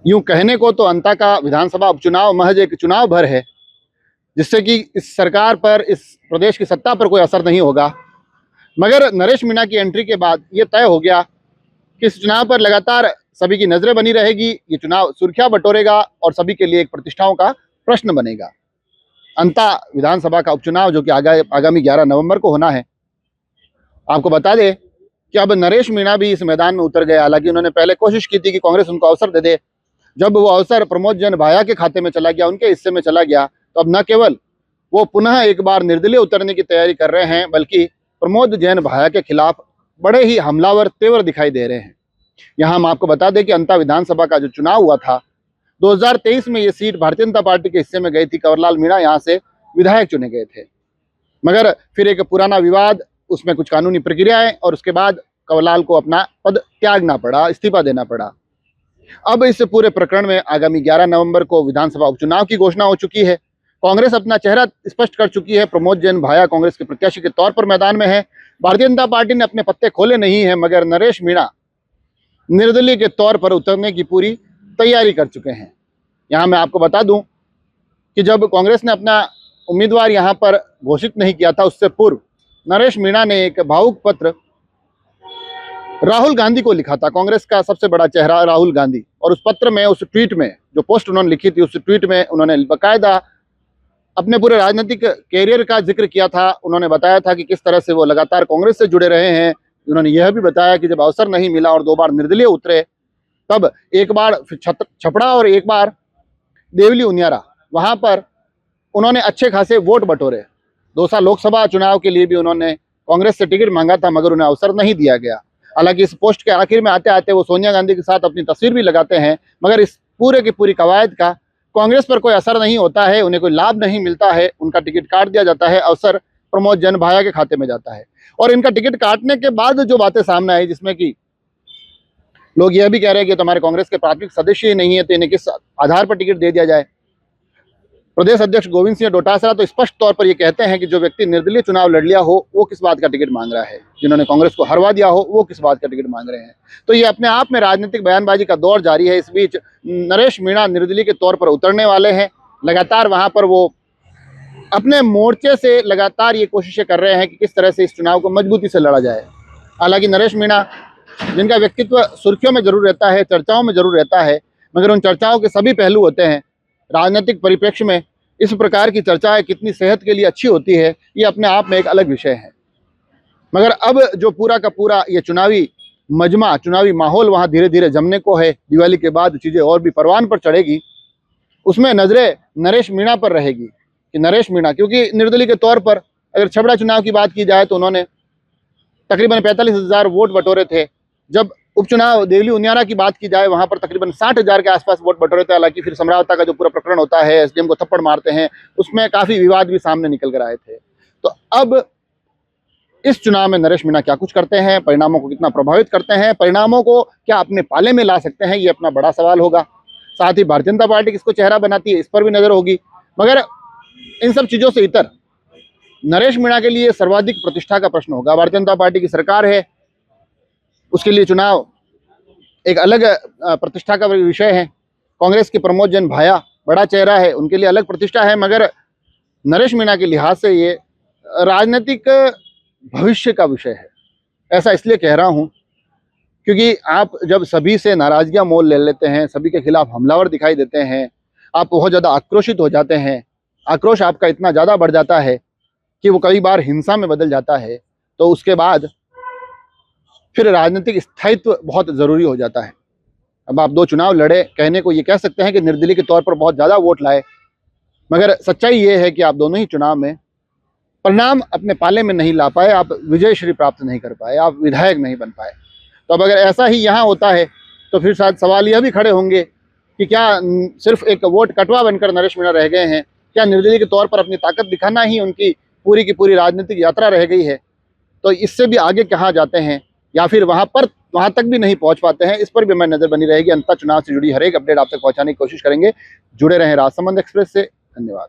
यूं कहने को तो अंता का विधानसभा उपचुनाव महज एक चुनाव भर है, जिससे कि इस सरकार पर, इस प्रदेश की सत्ता पर कोई असर नहीं होगा। मगर नरेश मीणा की एंट्री के बाद ये तय हो गया कि इस चुनाव पर लगातार सभी की नजरें बनी रहेगी। ये चुनाव सुर्खियां बटोरेगा और सभी के लिए एक प्रतिष्ठाओं का प्रश्न बनेगा। अंता विधानसभा का उपचुनाव जो कि आगामी 11 नवंबर को होना है। आपको बता दें कि अब नरेश मीणा भी इस मैदान में उतर गए। हालांकि उन्होंने पहले कोशिश की थी कि कांग्रेस उनको अवसर दे दे। जब वो अवसर प्रमोद जैन भाया के खाते में चला गया, उनके हिस्से में चला गया, तो अब न केवल वो पुनः एक बार निर्दलीय उतरने की तैयारी कर रहे हैं, बल्कि प्रमोद जैन भाया के खिलाफ बड़े ही हमलावर तेवर दिखाई दे रहे हैं। यहाँ हम आपको बता दें कि अंता विधानसभा का जो चुनाव हुआ था 2023 में, ये सीट भारतीय जनता पार्टी के हिस्से में गई थी। कंवरलाल मीणा यहाँ से विधायक चुने गए थे, मगर फिर एक पुराना विवाद, उसमें कुछ कानूनी प्रक्रियाएं, और उसके बाद कंवरलाल को अपना पद त्यागना पड़ा, इस्तीफा देना पड़ा। अब इस पूरे प्रकरण में आगामी 11 नवंबर को विधानसभा उपचुनाव की घोषणा हो चुकी है। कांग्रेस अपना चेहरा स्पष्ट कर चुकी है। प्रमोद जैन भाया कांग्रेस के प्रत्याशी के तौर पर मैदान में है। भारतीय जनता पार्टी ने अपने पत्ते खोले नहीं है, मगर नरेश मीणा निर्दलीय के तौर पर उतरने की पूरी तैयारी कर चुके हैं। यहाँ मैं आपको बता दूं कि जब कांग्रेस ने अपना उम्मीदवार यहाँ पर घोषित नहीं किया था, उससे पूर्व नरेश मीणा ने एक भावुक पत्र राहुल गांधी को लिखा था, कांग्रेस का सबसे बड़ा चेहरा राहुल गांधी। और उस पत्र में, उस ट्वीट में, जो पोस्ट उन्होंने लिखी थी, उस ट्वीट में उन्होंने बाकायदा अपने पूरे राजनीतिक कैरियर का जिक्र किया था। उन्होंने बताया था कि किस तरह से वो लगातार कांग्रेस से जुड़े रहे हैं। उन्होंने यह भी बताया कि जब अवसर नहीं मिला और 2 बार निर्दलीय उतरे, तब एक बार छपड़ा और एक बार देवली उनियारा, वहां पर उन्होंने अच्छे खासे वोट बटोरे। 2 साल लोकसभा चुनाव के लिए भी उन्होंने कांग्रेस से टिकट मांगा था, मगर उन्हें अवसर नहीं दिया गया। हालांकि इस पोस्ट के आखिर में आते आते वो सोनिया गांधी के साथ अपनी तस्वीर भी लगाते हैं, मगर इस पूरे की पूरी कवायद का कांग्रेस पर कोई असर नहीं होता है, उन्हें कोई लाभ नहीं मिलता है। उनका टिकट काट दिया जाता है, अवसर प्रमोद जैन भाया के खाते में जाता है। और इनका टिकट काटने के बाद जो बातें सामने आई, जिसमें कि लोग यह भी कह रहे हैं कि तुम्हारे कांग्रेस के प्राथमिक सदस्य ही नहीं है, तो इन्हें किस आधार पर टिकट दे दिया जाए। प्रदेश अध्यक्ष गोविंद सिंह डोटासरा तो स्पष्ट तौर पर यह कहते हैं कि जो व्यक्ति निर्दलीय चुनाव लड़ लिया हो, वो किस बात का टिकट मांग रहा है, जिन्होंने कांग्रेस को हरवा दिया हो, वो किस बात का टिकट मांग रहे हैं। तो ये अपने आप में राजनीतिक बयानबाजी का दौर जारी है। इस बीच नरेश मीणा निर्दलीय के तौर पर उतरने वाले हैं। लगातार वहां पर वो अपने मोर्चे से लगातार ये कोशिशें कर रहे हैं कि किस तरह से इस चुनाव को मजबूती से लड़ा जाए। हालांकि नरेश मीणा, जिनका व्यक्तित्व सुर्खियों में जरूर रहता है, चर्चाओं में जरूर रहता है, मगर उन चर्चाओं के सभी पहलू होते हैं। राजनीतिक परिप्रेक्ष्य में इस प्रकार की चर्चाएं कितनी सेहत के लिए अच्छी होती है, ये अपने आप में एक अलग विषय है। मगर अब जो पूरा का पूरा ये चुनावी मजमा, चुनावी माहौल वहां धीरे धीरे जमने को है। दिवाली के बाद चीजें और भी परवान पर चढ़ेगी। उसमें नजरें नरेश मीणा पर रहेगी कि नरेश मीणा, क्योंकि निर्दलीय के तौर पर अगर छबड़ा चुनाव की बात की जाए तो उन्होंने तकरीबन 45,000 वोट बटोरे थे। जब उपचुनाव देवली उनियारा की बात की जाए, वहां पर तकरीबन 60,000 के आसपास वोट बटोरे थे। हालांकि फिर समरावता का जो पूरा प्रकरण होता है, एसडीएम को थप्पड़ मारते हैं, उसमें काफी विवाद भी सामने निकल कर आए थे। तो अब इस चुनाव में नरेश मीणा क्या कुछ करते हैं, परिणामों को कितना प्रभावित करते हैं, परिणामों को क्या अपने पाले में ला सकते हैं, ये अपना बड़ा सवाल होगा। साथ ही भारतीय जनता पार्टी किसको चेहरा बनाती है, इस पर भी नजर होगी। मगर इन सब चीजों से इतर नरेश मीणा के लिए सर्वाधिक प्रतिष्ठा का प्रश्न होगा। भारतीय जनता पार्टी की सरकार है, उसके लिए चुनाव एक अलग प्रतिष्ठा का विषय है। कांग्रेस के प्रमोद जैन भाया बड़ा चेहरा है, उनके लिए अलग प्रतिष्ठा है। मगर नरेश मीणा के लिहाज से ये राजनीतिक भविष्य का विषय है। ऐसा इसलिए कह रहा हूं क्योंकि आप जब सभी से नाराजगियां मोल ले लेते हैं, सभी के खिलाफ हमलावर दिखाई देते हैं, आप बहुत ज्यादा आक्रोशित हो जाते हैं, आक्रोश आपका इतना ज्यादा बढ़ जाता है कि वो कई बार हिंसा में बदल जाता है, तो उसके बाद फिर राजनीतिक स्थायित्व बहुत जरूरी हो जाता है। अब आप 2 चुनाव लड़े, कहने को ये कह सकते हैं कि निर्दलीय के तौर पर बहुत ज्यादा वोट लाए, मगर सच्चाई ये है कि आप दोनों ही चुनाव में परिणाम अपने पाले में नहीं ला पाए, आप विजय श्री प्राप्त नहीं कर पाए, आप विधायक नहीं बन पाए। तो अब अगर ऐसा ही यहाँ होता है तो फिर शायद सवाल यह भी खड़े होंगे कि क्या सिर्फ एक वोट कटवा बनकर नरेश मीणा रह गए हैं, क्या निर्दलीय के तौर पर अपनी ताकत दिखाना ही उनकी पूरी की पूरी राजनीतिक यात्रा रह गई है। तो इससे भी आगे कहाँ जाते हैं, या फिर वहां तक भी नहीं पहुंच पाते हैं, इस पर भी हमारी नजर बनी रहेगी। अंततः चुनाव से जुड़ी हर एक अपडेट आप तक पहुंचाने की कोशिश करेंगे। जुड़े रहें राजसमंद एक्सप्रेस से। धन्यवाद।